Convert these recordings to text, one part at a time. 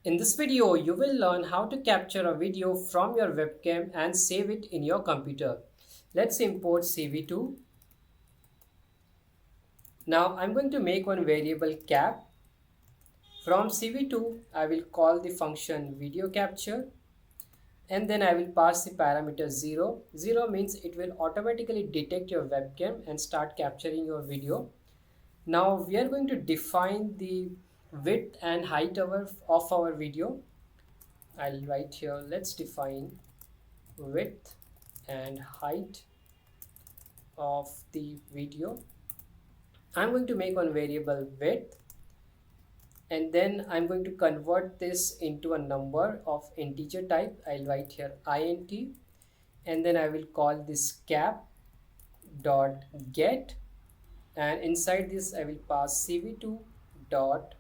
In this video, you will learn how to capture a video from your webcam and save it in your computer. Let's import CV2. Now I'm going to make one variable cap. From CV2, I will call the function video capture and then I will pass the parameter 0. 0 means it will automatically detect your webcam and start capturing your video. Now we are going to define the width and height of our video. I'll write here, let's define width and height of the video. I'm going to make one variable width and then I'm going to convert this into a number of integer type. I'll write here int and then I will call this cap dot get, and inside this I will pass cv2 dot,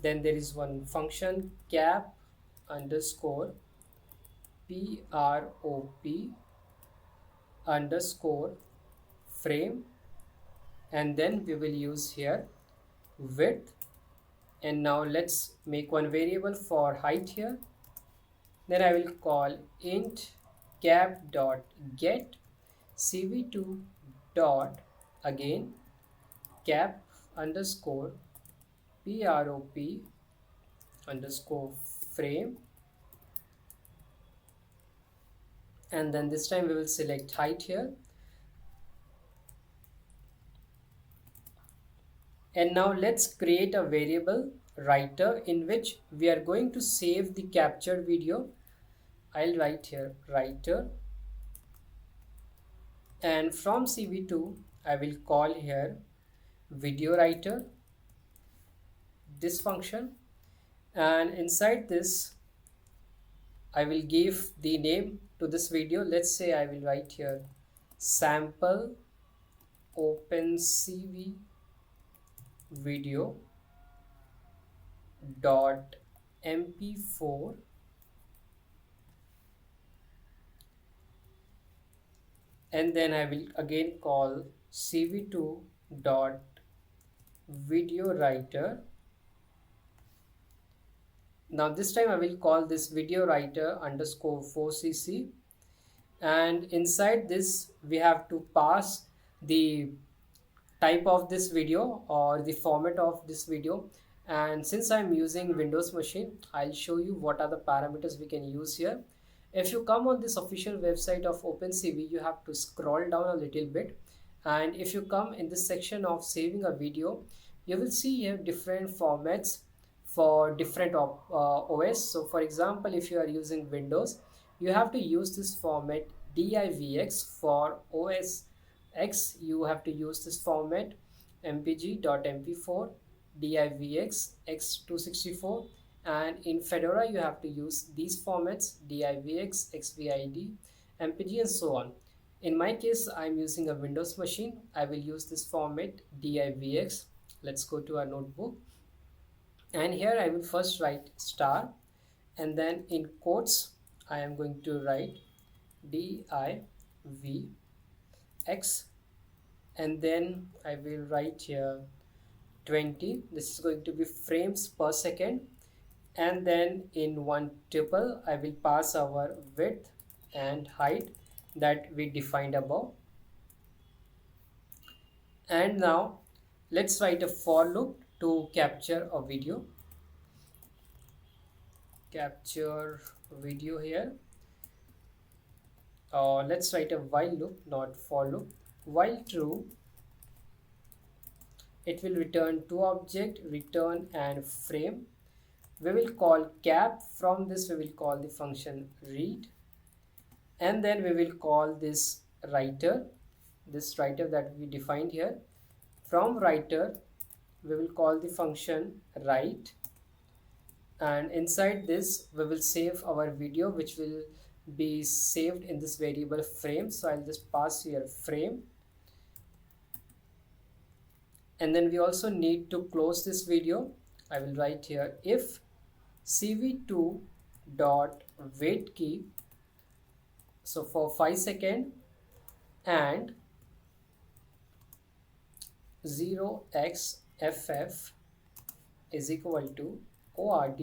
then there is one function cap underscore prop underscore frame, and then we will use here width. And now let's make one variable for height here. Then I will call int cap dot get cv2 dot again cap underscore prop underscore frame, and then this time we will select height here. And now let's create a variable writer in which we are going to save the captured video. I'll write here writer, and from cv2 I will call here video writer, this function, and inside this I will give the name to this video. Let's say I will write here sample OpenCV video dot mp4, and then I will again call cv2 dot video writer. Now this time I will call this video writer underscore 4cc, and inside this we have to pass the type of this video or the format of this video. And since I'm using Windows machine, I'll show you what are the parameters we can use here. If you come on this official website of OpenCV, you have to scroll down a little bit, and if you come in this section of saving a video, you will see here different formats for different OS. So for example, if you are using Windows, you have to use this format DIVX. For OS X, you have to use this format mpg.mp4 divx x264, and in Fedora you have to use these formats divx xvid mpg and so on. In my case, I'm using a Windows machine. I will use this format divx. Let's go to our notebook, and here I will first write star, and then in quotes I am going to write divx, and then I will write here 20. This is going to be frames per second, and then in one tuple I will pass our width and height that we defined above. And now let's write a for loop to capture a video. Capture video here. Let's write a while loop, not for loop. While true, it will return two object, return and frame. We will call cap. From this we will call the function read, and then we will call this writer, that we defined here. From writer we will call the function write, and inside this we will save our video, which will be saved in this variable frame. So I'll just pass here frame, and then we also need to close this video. I will write here if cv2 dot wait key, so for 5 seconds, and 0xff is equal to ord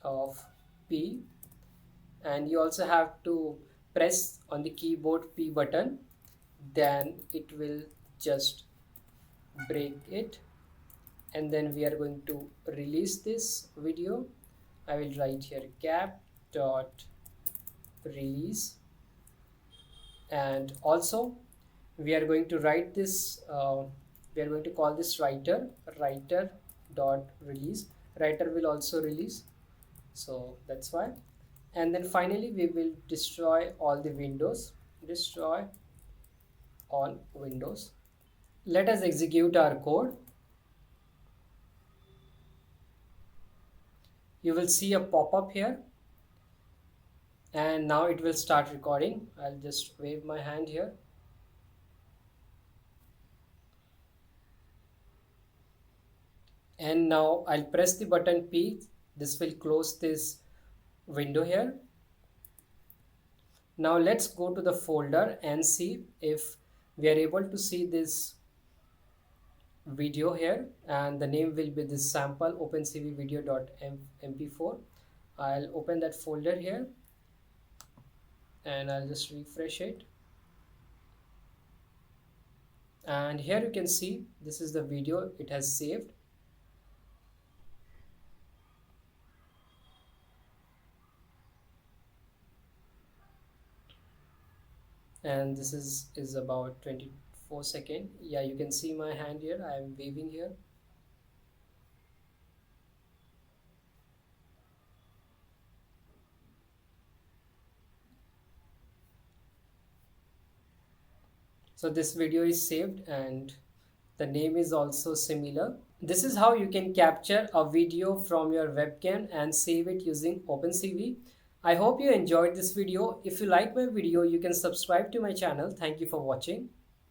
of P, and you also have to press on the keyboard P button, then it will just break it, and then we are going to release this video. I will write here cap dot release, and also we are going to write this we are going to call this writer dot release. Writer will also release, so that's why. And then finally we will destroy all the windows, destroy all windows. Let us execute our code. You will see a pop-up here, and now it will start recording. I'll just wave my hand here, and now I'll press the button P. This will close this window here. Now let's go to the folder and see if we are able to see this video here, and the name will be this sample OpenCV video.mp4. I'll open that folder here and I'll just refresh it, and here you can see this is the video it has saved. And this is about 24 seconds. Yeah, you can see my hand here. I am waving here. So this video is saved and the name is also similar. This is how you can capture a video from your webcam and save it using OpenCV. I hope you enjoyed this video. If you like my video, you can subscribe to my channel. Thank you for watching.